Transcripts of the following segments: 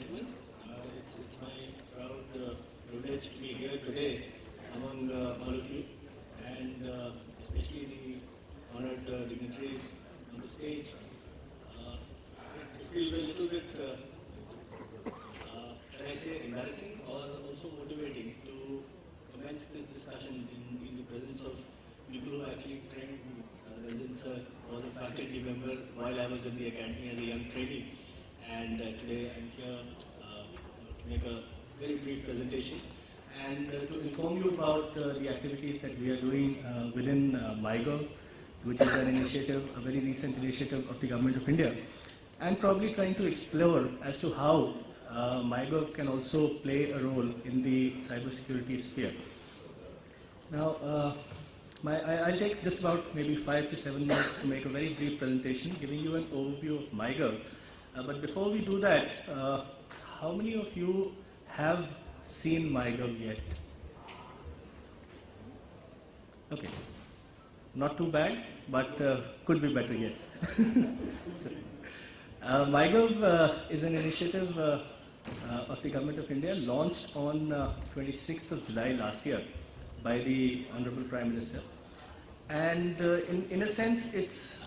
gentlemen. It's my proud privilege to be here today among all of you, and especially the honored dignitaries on the stage. It feels a little bit, shall I say, embarrassing or also motivating to commence this discussion in the presence of people who actually trained me. Ranjan sir was a faculty member while I was in the academy as a young trainee, and today I'm here to make a very brief presentation and to inform you about the activities that we are doing within MyGov, which is an initiative, a very recent initiative of the Government of India, and probably trying to explore as to how MyGov can also play a role in the cybersecurity sphere. Now, I'll take just about maybe 5 to 7 minutes to make a very brief presentation, giving you an overview of MyGov. But before we do that, how many of you have seen MyGov yet? Okay, not too bad, but could be better yet. MyGov is an initiative of the Government of India launched on 26th of July last year by the Honorable Prime Minister. And in a sense, it's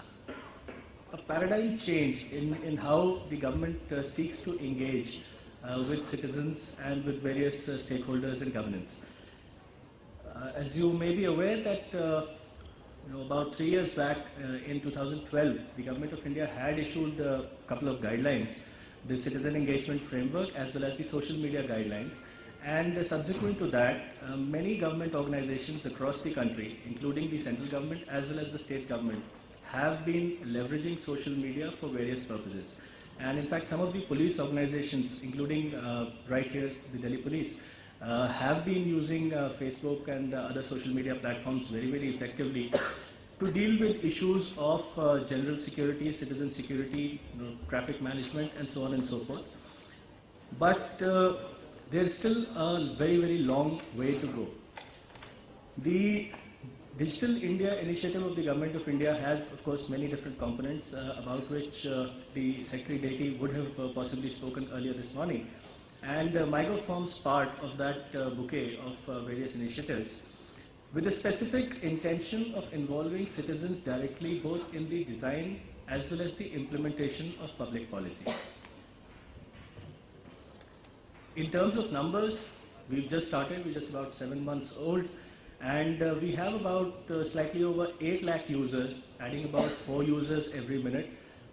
a paradigm change in how the government seeks to engage with citizens and with various stakeholders in governance. As you may be aware that about 3 years back, in 2012, the Government of India had issued a couple of guidelines, the Citizen Engagement Framework as well as the Social Media Guidelines. And subsequent to that, many government organizations across the country, including the central government as well as the state government, have been leveraging social media for various purposes. And in fact, some of the police organizations, including right here, the Delhi Police, have been using Facebook and other social media platforms very, very effectively to deal with issues of general security, citizen security, traffic management, and so on and so forth. But there is still a very, very long way to go. The Digital India initiative of the Government of India has, of course, many different components about which the Secretary Deti would have possibly spoken earlier this morning. And MyGov forms part of that bouquet of various initiatives with the specific intention of involving citizens directly both in the design as well as the implementation of public policy. In terms of numbers, we've just started, we're just about 7 months old, and we have about slightly over 8 lakh users, adding about 4 users every minute,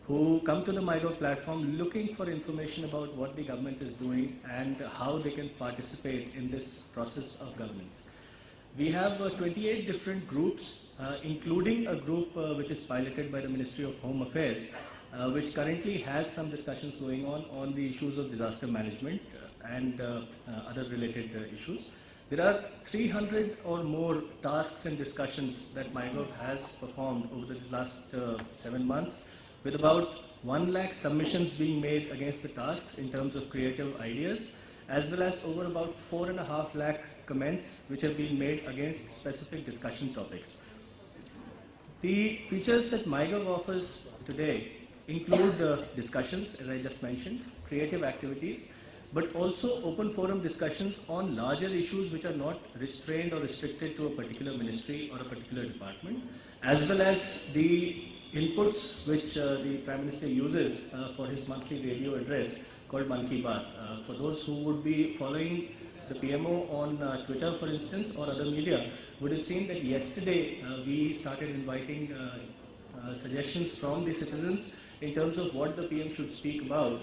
who come to the MyGov platform looking for information about what the government is doing and how they can participate in this process of governance. We have 28 different groups, including a group which is piloted by the Ministry of Home Affairs, which currently has some discussions going on the issues of disaster management and other related issues. There are 300 or more tasks and discussions that MyGov has performed over the last 7 months, with about 1 lakh submissions being made against the tasks in terms of creative ideas, as well as over about 4.5 lakh comments which have been made against specific discussion topics. The features that MyGov offers today include discussions, as I just mentioned, creative activities, but also open forum discussions on larger issues which are not restrained or restricted to a particular ministry or a particular department, as well as the inputs which the Prime Minister uses for his monthly radio address called Man Ki Baat. For those who would be following the PMO on Twitter, for instance, or other media, would have seen that yesterday we started inviting suggestions from the citizens in terms of what the PM should speak about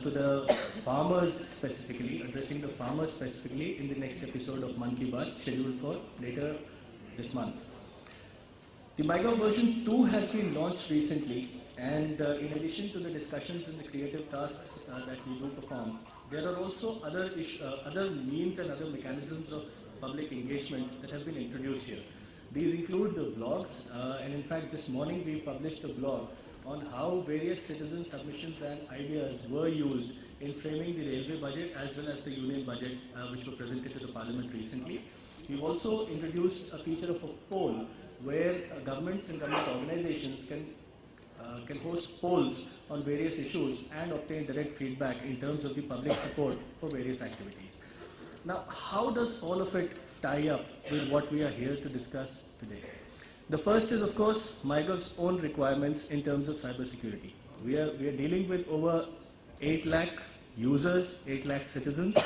to the farmers specifically, addressing the farmers specifically in the next episode of Man Ki Baat, scheduled for later this month. The MyGov version 2 has been launched recently, and in addition to the discussions and the creative tasks that we do perform, there are also other means and other mechanisms of public engagement that have been introduced here. These include the blogs, and in fact this morning we published a blog on how various citizen submissions and ideas were used in framing the railway budget as well as the union budget which were presented to the Parliament recently. We've also introduced a feature of a poll where governments and government organizations can can host polls on various issues and obtain direct feedback in terms of the public support for various activities. Now, how does all of it tie up with what we are here to discuss today? The first is, of course, MyGov's own requirements in terms of cybersecurity. We are dealing with over 8 lakh users, 8 lakh citizens,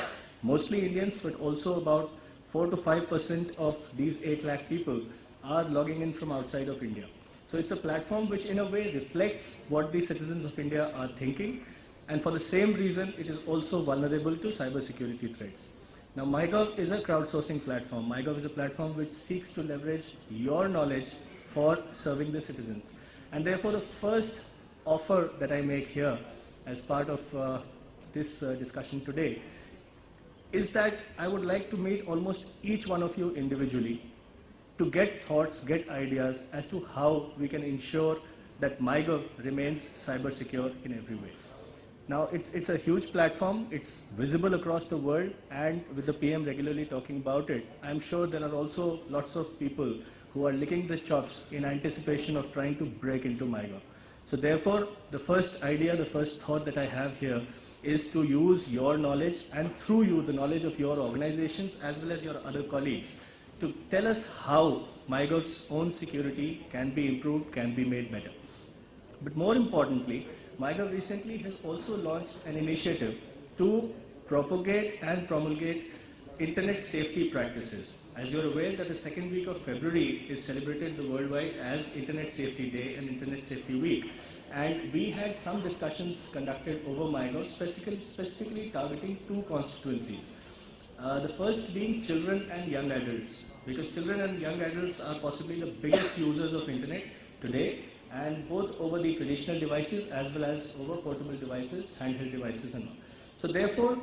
mostly Indians, but also about 4 to 5% of these 8 lakh people are logging in from outside of India. So it's a platform which in a way reflects what the citizens of India are thinking, and for the same reason it is also vulnerable to cybersecurity threats. Now MyGov is a crowdsourcing platform. MyGov is a platform which seeks to leverage your knowledge for serving the citizens. And therefore the first offer that I make here as part of this discussion today is that I would like to meet almost each one of you individually to get thoughts, get ideas as to how we can ensure that MyGov remains cyber secure in every way. Now, it's a huge platform, it's visible across the world, and with the PM regularly talking about it, I'm sure there are also lots of people who are licking the chops in anticipation of trying to break into MyGov. So therefore, the first idea, the first thought that I have here is to use your knowledge, and through you, the knowledge of your organizations as well as your other colleagues, to tell us how MyGov's own security can be improved, can be made better. But more importantly, MyGov recently has also launched an initiative to propagate and promulgate internet safety practices. As you're aware that the second week of February is celebrated worldwide as Internet Safety Day and Internet Safety Week. And we had some discussions conducted over MyGov, specifically targeting 2 constituencies. The first being children and young adults, because children and young adults are possibly the biggest users of internet today, and both over the traditional devices as well as over portable devices, handheld devices and all. So therefore,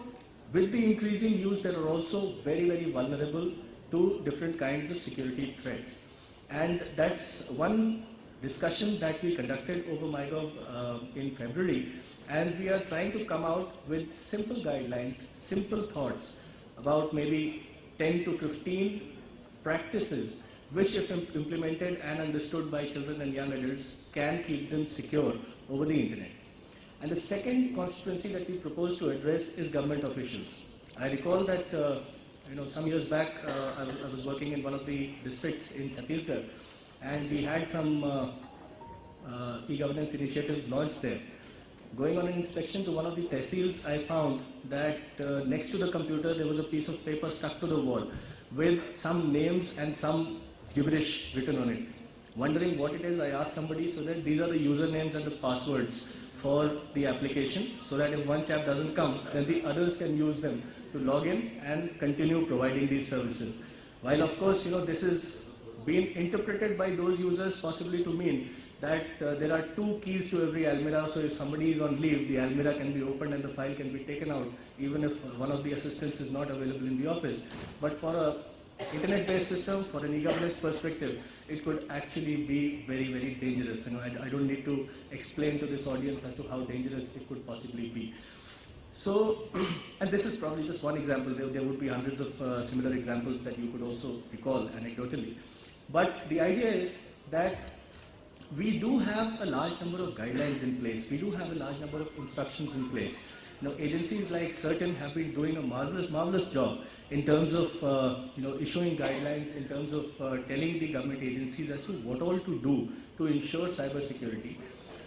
with the increasing use, they are also very, very vulnerable to different kinds of security threats. And that's one discussion that we conducted over MyGov in February, and we are trying to come out with simple guidelines, simple thoughts about maybe 10 to 15 practices which, if implemented and understood by children and young adults, can keep them secure over the internet. And the second constituency that we propose to address is government officials. I recall that some years back I was working in one of the districts in Chhattisgarh, and we had some e-governance initiatives launched there. Going on an inspection to one of the tehsils, I found that next to the computer there was a piece of paper stuck to the wall with some names and some gibberish written on it. Wondering what it is, I asked somebody, so that these are the usernames and the passwords for the application, so that if one chap doesn't come, then the others can use them to log in and continue providing these services. While of course, this is being interpreted by those users possibly to mean that there are 2 keys to every Almirah, so if somebody is on leave, the Almirah can be opened and the file can be taken out, even if one of the assistants is not available in the office. But for a internet-based system, for an e-governance perspective, it could actually be very, very dangerous. I don't need to explain to this audience as to how dangerous it could possibly be. So, and this is probably just one example. There would be hundreds of similar examples that you could also recall anecdotally. But the idea is that we do have a large number of guidelines in place. We do have a large number of instructions in place. Agencies like CERT-In have been doing a marvelous job in terms of issuing guidelines, in terms of telling the government agencies as to what all to do to ensure cyber security.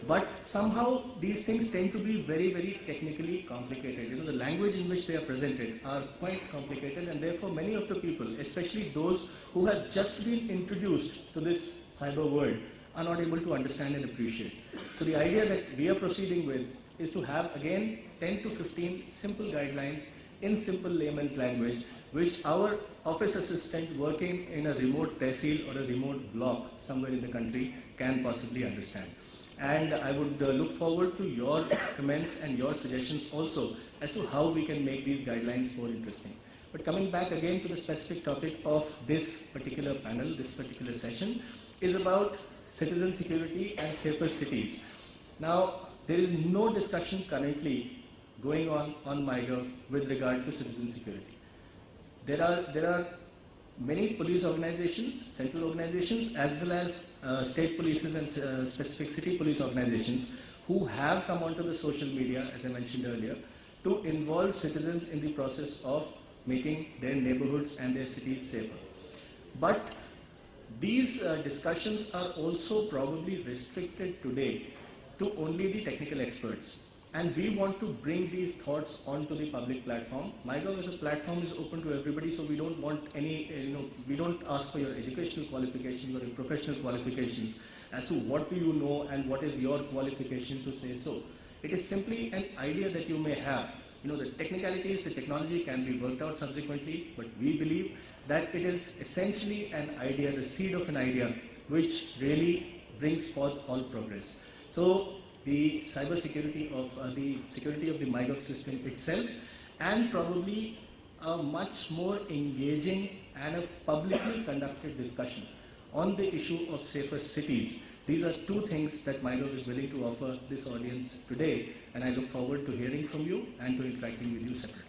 But somehow these things tend to be very, very technically complicated. The language in which they are presented are quite complicated, and therefore many of the people, especially those who have just been introduced to this cyber world, are not able to understand and appreciate. So the idea that we are proceeding with is to have, again, 10 to 15 simple guidelines in simple layman's language, which our office assistant working in a remote tehsil or a remote block somewhere in the country can possibly understand. And I would look forward to your comments and your suggestions also as to how we can make these guidelines more interesting. But coming back again to the specific topic of this particular panel, this particular session, is about citizen security and safer cities. Now, there is no discussion currently going on MyGov with regard to citizen security. There are many police organizations, central organizations, as well as state polices and specific city police organizations who have come onto the social media, as I mentioned earlier, to involve citizens in the process of making their neighborhoods and their cities safer. But these discussions are also probably restricted today to only the technical experts. And we want to bring these thoughts onto the public platform. MyGov as a platform is open to everybody, so we don't want any, we don't ask for your educational qualifications or your professional qualifications as to what do you know and what is your qualification to say so. It is simply an idea that you may have. The technicalities, the technology can be worked out subsequently, but we believe that it is essentially an idea, the seed of an idea, which really brings forth all progress. So the cyber security of the security of the MyGov system itself, and probably a much more engaging and a publicly conducted discussion on the issue of safer cities. These are two things that MyGov is willing to offer this audience today, and I look forward to hearing from you and to interacting with you separately.